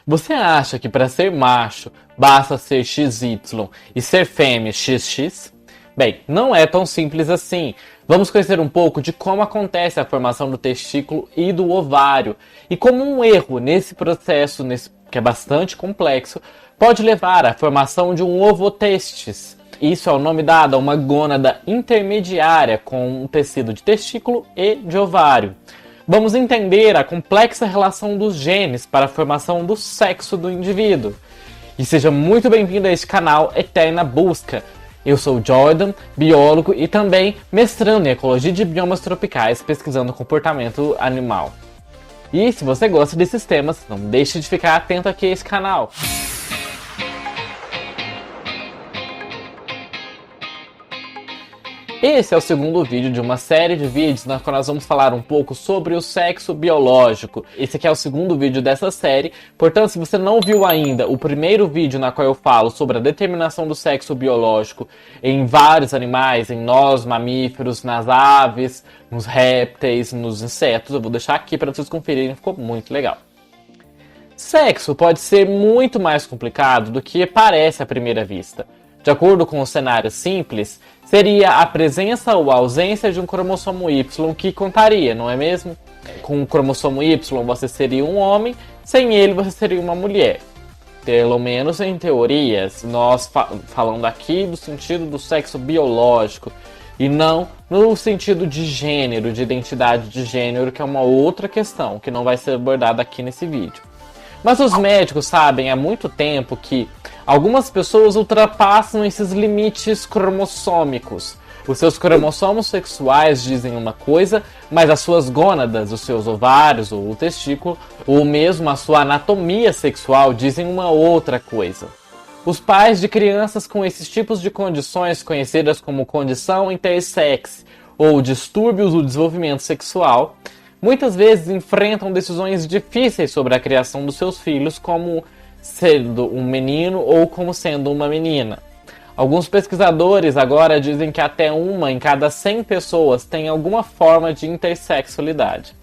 Você acha que para ser macho basta ser XY e ser fêmea XX? Bem, não é tão simples assim. Vamos conhecer um pouco de como acontece a formação do testículo e do ovário e como um erro nesse processo, que é bastante complexo, pode levar à formação de um ovotestis. Isso é o nome dado a uma gônada intermediária com um tecido de testículo e de ovário. Vamos entender a complexa relação dos genes para a formação do sexo do indivíduo. E seja muito bem-vindo a este canal Eterna Busca. Eu sou o Jordan, biólogo e também mestrando em Ecologia de Biomas Tropicais, pesquisando comportamento animal. E se você gosta desses temas, não deixe de ficar atento aqui a esse canal. Esse é o segundo vídeo de uma série de vídeos na qual nós vamos falar um pouco sobre o sexo biológico. Esse aqui é o segundo vídeo dessa série, portanto, se você não viu ainda o primeiro vídeo na qual eu falo sobre a determinação do sexo biológico em vários animais, em nós, mamíferos, nas aves, nos répteis, nos insetos, eu vou deixar aqui para vocês conferirem, ficou muito legal. Sexo pode ser muito mais complicado do que parece à primeira vista. De acordo com o cenário simples, seria a presença ou a ausência de um cromossomo Y que contaria, não é mesmo? Com o cromossomo Y você seria um homem, sem ele você seria uma mulher. Pelo menos em teorias, nós falando aqui do sentido do sexo biológico e não no sentido de gênero, de identidade de gênero, que é uma outra questão que não vai ser abordada aqui nesse vídeo. Mas os médicos sabem há muito tempo que algumas pessoas ultrapassam esses limites cromossômicos. Os seus cromossomos sexuais dizem uma coisa, mas as suas gônadas, os seus ovários ou o testículo, ou mesmo a sua anatomia sexual dizem uma outra coisa. Os pais de crianças com esses tipos de condições, conhecidas como condição intersex ou distúrbios do desenvolvimento sexual, muitas vezes enfrentam decisões difíceis sobre a criação dos seus filhos, como sendo um menino ou como sendo uma menina. Alguns pesquisadores agora dizem que até uma em cada 100 pessoas tem alguma forma de intersexualidade.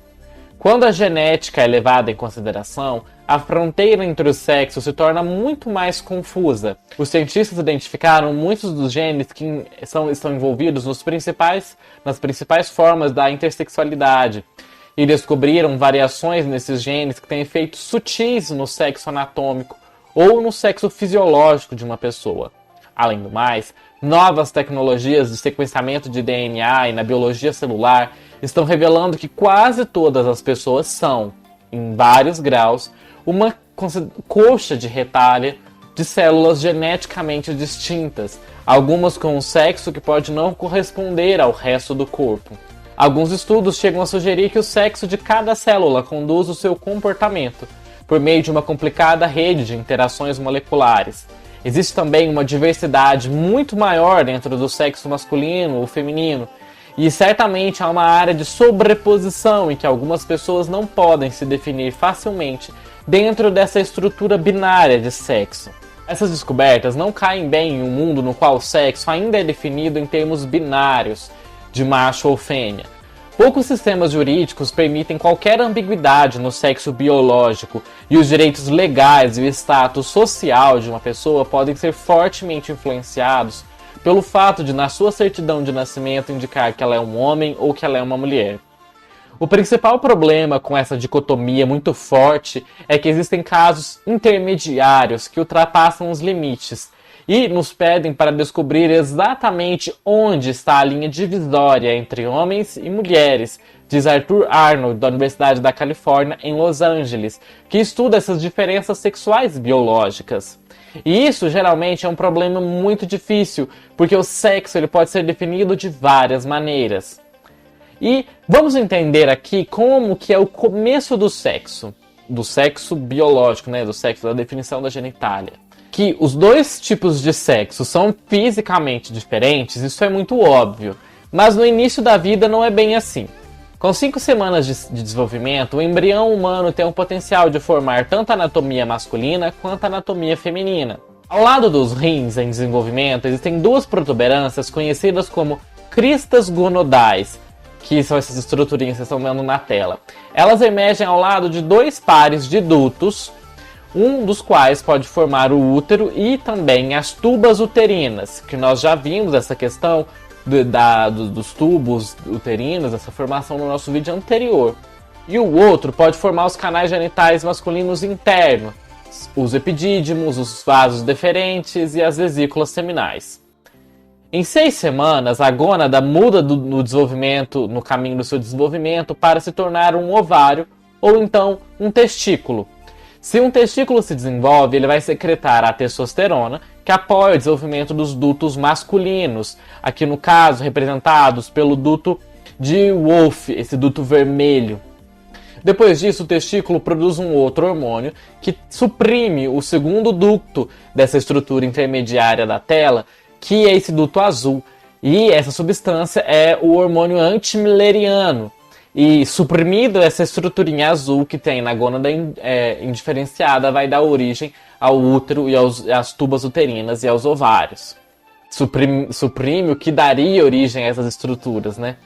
Quando a genética é levada em consideração, a fronteira entre os sexos se torna muito mais confusa. Os cientistas identificaram muitos dos genes que estão envolvidos nas principais formas da intersexualidade, e descobriram variações nesses genes que têm efeitos sutis no sexo anatômico ou no sexo fisiológico de uma pessoa. Além do mais, novas tecnologias de sequenciamento de DNA e na biologia celular estão revelando que quase todas as pessoas são, em vários graus, uma coxa de retalho de células geneticamente distintas, algumas com um sexo que pode não corresponder ao resto do corpo. Alguns estudos chegam a sugerir que o sexo de cada célula conduz o seu comportamento, por meio de uma complicada rede de interações moleculares. Existe também uma diversidade muito maior dentro do sexo masculino ou feminino, e certamente há uma área de sobreposição em que algumas pessoas não podem se definir facilmente dentro dessa estrutura binária de sexo. Essas descobertas não caem bem em um mundo no qual o sexo ainda é definido em termos binários, de macho ou fêmea. Poucos sistemas jurídicos permitem qualquer ambiguidade no sexo biológico, e os direitos legais e o status social de uma pessoa podem ser fortemente influenciados pelo fato de, na sua certidão de nascimento, indicar que ela é um homem ou que ela é uma mulher. O principal problema com essa dicotomia muito forte é que existem casos intermediários que ultrapassam os limites e nos pedem para descobrir exatamente onde está a linha divisória entre homens e mulheres, diz Arthur Arnold, da Universidade da Califórnia, em Los Angeles, que estuda essas diferenças sexuais biológicas. E isso geralmente é um problema muito difícil, porque o sexo ele pode ser definido de várias maneiras. E vamos entender aqui como que é o começo do sexo biológico, do sexo, da definição da genitália. Que os dois tipos de sexo são fisicamente diferentes, isso é muito óbvio, mas no início da vida não é bem assim. Com 5 semanas de desenvolvimento, o embrião humano tem o potencial de formar tanto a anatomia masculina quanto a anatomia feminina. Ao lado dos rins em desenvolvimento, existem duas protuberâncias conhecidas como cristas gonodais, que são essas estruturinhas que vocês estão vendo na tela. Elas emergem ao lado de dois pares de dutos, um dos quais pode formar o útero e também as tubas uterinas, que nós já vimos essa questão dos tubos uterinos, essa formação no nosso vídeo anterior. E o outro pode formar os canais genitais masculinos internos, os epidídimos, os vasos deferentes e as vesículas seminais. Em 6 semanas, a gônada muda no desenvolvimento, no caminho do seu desenvolvimento, para se tornar um ovário ou então um testículo. Se um testículo se desenvolve, ele vai secretar a testosterona, que apoia o desenvolvimento dos dutos masculinos, aqui no caso representados pelo duto de Wolff, esse duto vermelho. Depois disso, o testículo produz um outro hormônio que suprime o segundo ducto dessa estrutura intermediária da tela, que é esse duto azul. E essa substância é o hormônio antimileriano. E suprimido essa estruturinha azul que tem na gônada indiferenciada, vai dar origem ao útero e às tubas uterinas e aos ovários. Suprime o que daria origem a essas estruturas, né?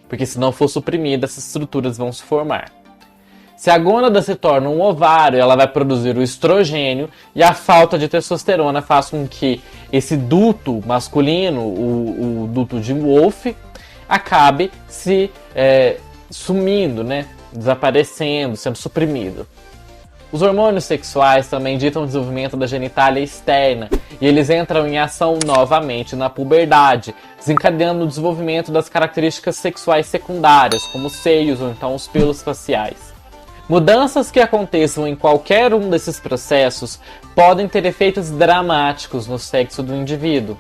Porque se não for suprimida, essas estruturas vão se formar. Se a gônada se torna um ovário, ela vai produzir o estrogênio e a falta de testosterona faz com que esse duto masculino, o duto de Wolff, acabe se sumindo, né? Desaparecendo, sendo suprimido. Os hormônios sexuais também ditam o desenvolvimento da genitália externa e eles entram em ação novamente na puberdade, desencadeando o desenvolvimento das características sexuais secundárias, como os seios ou então os pelos faciais. Mudanças que aconteçam em qualquer um desses processos podem ter efeitos dramáticos no sexo do indivíduo.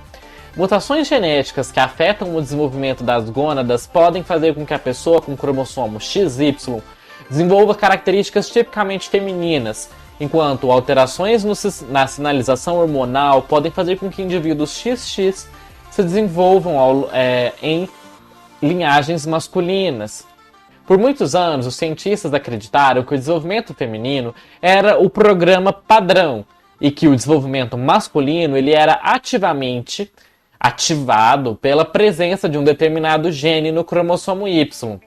Mutações genéticas que afetam o desenvolvimento das gônadas podem fazer com que a pessoa com cromossomo XY desenvolva características tipicamente femininas, enquanto alterações na sinalização hormonal podem fazer com que indivíduos XX se desenvolvam em linhagens masculinas. Por muitos anos, os cientistas acreditaram que o desenvolvimento feminino era o programa padrão e que o desenvolvimento masculino ele era ativamente ativado pela presença de um determinado gene no cromossomo Y.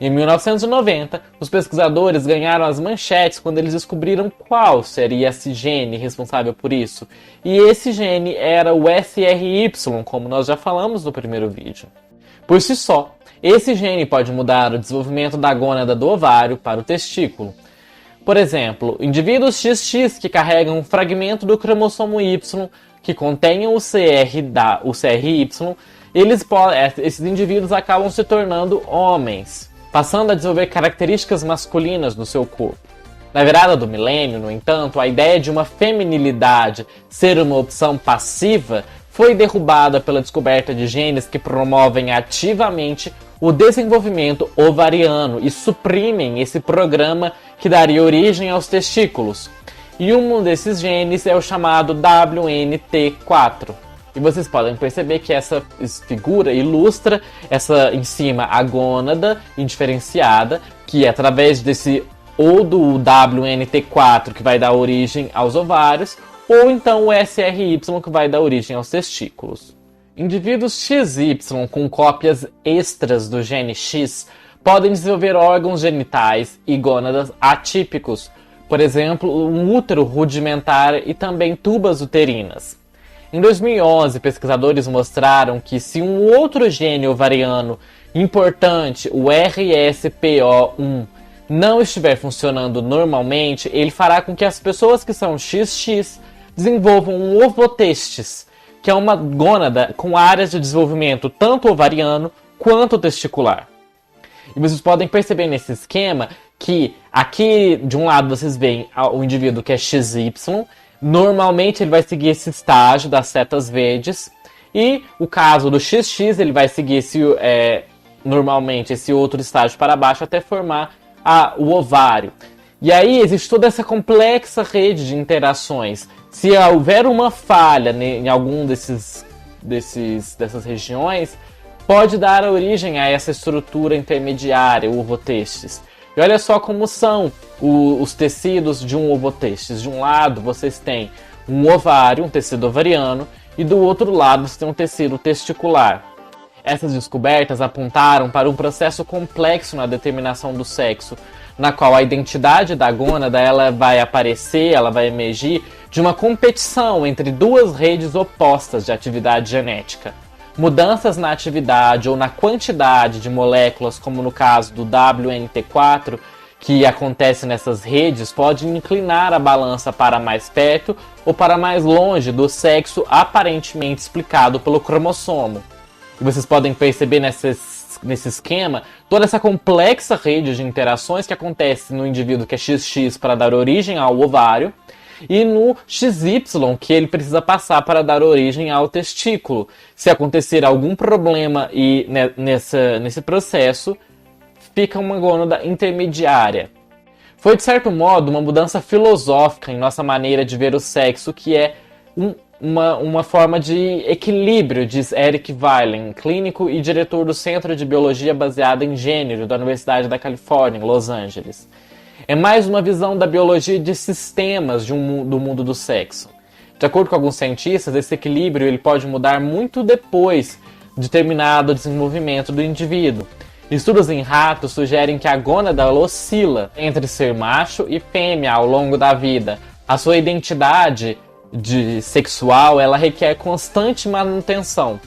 Em 1990, os pesquisadores ganharam as manchetes quando eles descobriram qual seria esse gene responsável por isso. E esse gene era o SRY, como nós já falamos no primeiro vídeo. Por si só, esse gene pode mudar o desenvolvimento da gônada do ovário para o testículo. Por exemplo, indivíduos XX que carregam um fragmento do cromossomo Y que contenham o CRY, esses indivíduos acabam se tornando homens, passando a desenvolver características masculinas no seu corpo. Na virada do milênio, no entanto, a ideia de uma feminilidade ser uma opção passiva foi derrubada pela descoberta de genes que promovem ativamente o desenvolvimento ovariano e suprimem esse programa que daria origem aos testículos. E um desses genes é o chamado WNT4. E vocês podem perceber que essa figura ilustra em cima a gônada indiferenciada, que é através ou do WNT4 que vai dar origem aos ovários, ou então o SRY que vai dar origem aos testículos. Indivíduos XY com cópias extras do gene X podem desenvolver órgãos genitais e gônadas atípicos, por exemplo, um útero rudimentar e também tubas uterinas. Em 2011, pesquisadores mostraram que se um outro gene ovariano importante, o RSPO1, não estiver funcionando normalmente, ele fará com que as pessoas que são XX desenvolvam um ovotestis, que é uma gônada com áreas de desenvolvimento tanto ovariano quanto testicular. E vocês podem perceber nesse esquema que aqui de um lado vocês veem o indivíduo que é XY, normalmente ele vai seguir esse estágio das setas verdes, e o caso do XX ele vai seguir normalmente esse outro estágio para baixo até formar o ovário. E aí existe toda essa complexa rede de interações. Se houver uma falha em algum dessas regiões, pode dar origem a essa estrutura intermediária, o ovotestis. E olha só como são os tecidos de um ovotestis. De um lado vocês têm um ovário, um tecido ovariano, e do outro lado você tem um tecido testicular. Essas descobertas apontaram para um processo complexo na determinação do sexo, na qual a identidade da gônada ela vai aparecer, ela vai emergir de uma competição entre duas redes opostas de atividade genética. Mudanças na atividade ou na quantidade de moléculas, como no caso do WNT4, que acontece nessas redes, pode inclinar a balança para mais perto ou para mais longe do sexo aparentemente explicado pelo cromossomo. E vocês podem perceber nesse esquema toda essa complexa rede de interações que acontece no indivíduo que é XX para dar origem ao ovário, e no XY que ele precisa passar para dar origem ao testículo. Se acontecer algum problema nesse processo, fica uma gônada intermediária. Foi, de certo modo, uma mudança filosófica em nossa maneira de ver o sexo, que é uma forma de equilíbrio, diz Eric Weilen, clínico e diretor do Centro de Biologia Baseada em Gênero da Universidade da Califórnia, em Los Angeles. É mais uma visão da biologia de sistemas do mundo do sexo. De acordo com alguns cientistas, esse equilíbrio ele pode mudar muito depois de terminado o desenvolvimento do indivíduo. Estudos em ratos sugerem que a gônada oscila entre ser macho e fêmea ao longo da vida. A sua identidade sexual ela requer constante manutenção.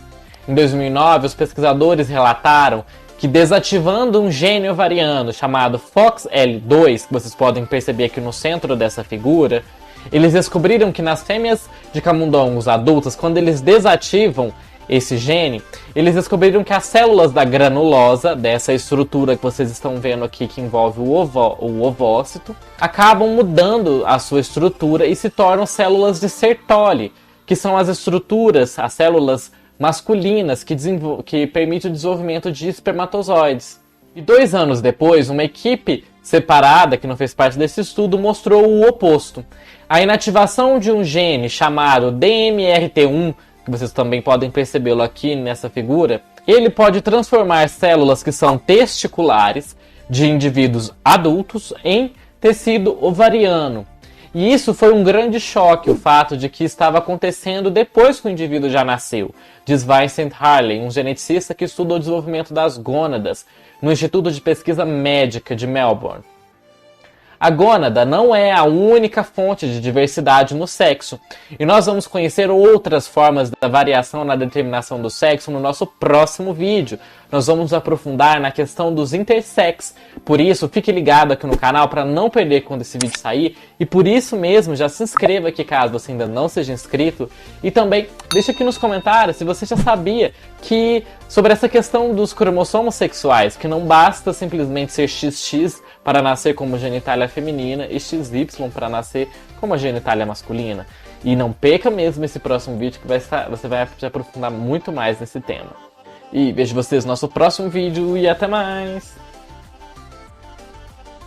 Em 2009, os pesquisadores relataram que desativando um gene ovariano chamado FOXL2, que vocês podem perceber aqui no centro dessa figura, eles descobriram que nas fêmeas de camundongos adultas, quando eles desativam esse gene, eles descobriram que as células da granulosa, dessa estrutura que vocês estão vendo aqui que envolve o ovócito, acabam mudando a sua estrutura e se tornam células de Sertoli, que são as estruturas, as células masculinas que permitem o desenvolvimento de espermatozoides. E 2 anos depois, uma equipe separada, que não fez parte desse estudo, mostrou o oposto. A inativação de um gene chamado DMRT1, que vocês também podem percebê-lo aqui nessa figura, ele pode transformar células que são testiculares de indivíduos adultos em tecido ovariano. E isso foi um grande choque, o fato de que estava acontecendo depois que o indivíduo já nasceu, diz Vincent Harley, um geneticista que estuda o desenvolvimento das gônadas no Instituto de Pesquisa Médica de Melbourne. A gônada não é a única fonte de diversidade no sexo, e nós vamos conhecer outras formas da variação na determinação do sexo no nosso próximo vídeo. Nós vamos nos aprofundar na questão dos intersex, por isso fique ligado aqui no canal para não perder quando esse vídeo sair, e por isso mesmo já se inscreva aqui caso você ainda não seja inscrito, e também deixa aqui nos comentários se você já sabia que sobre essa questão dos cromossomos sexuais, que não basta simplesmente ser XX para nascer como genitália feminina e XY para nascer como a genitália masculina. E não perca mesmo esse próximo vídeo que você vai se aprofundar muito mais nesse tema. E vejo vocês no nosso próximo vídeo e até mais!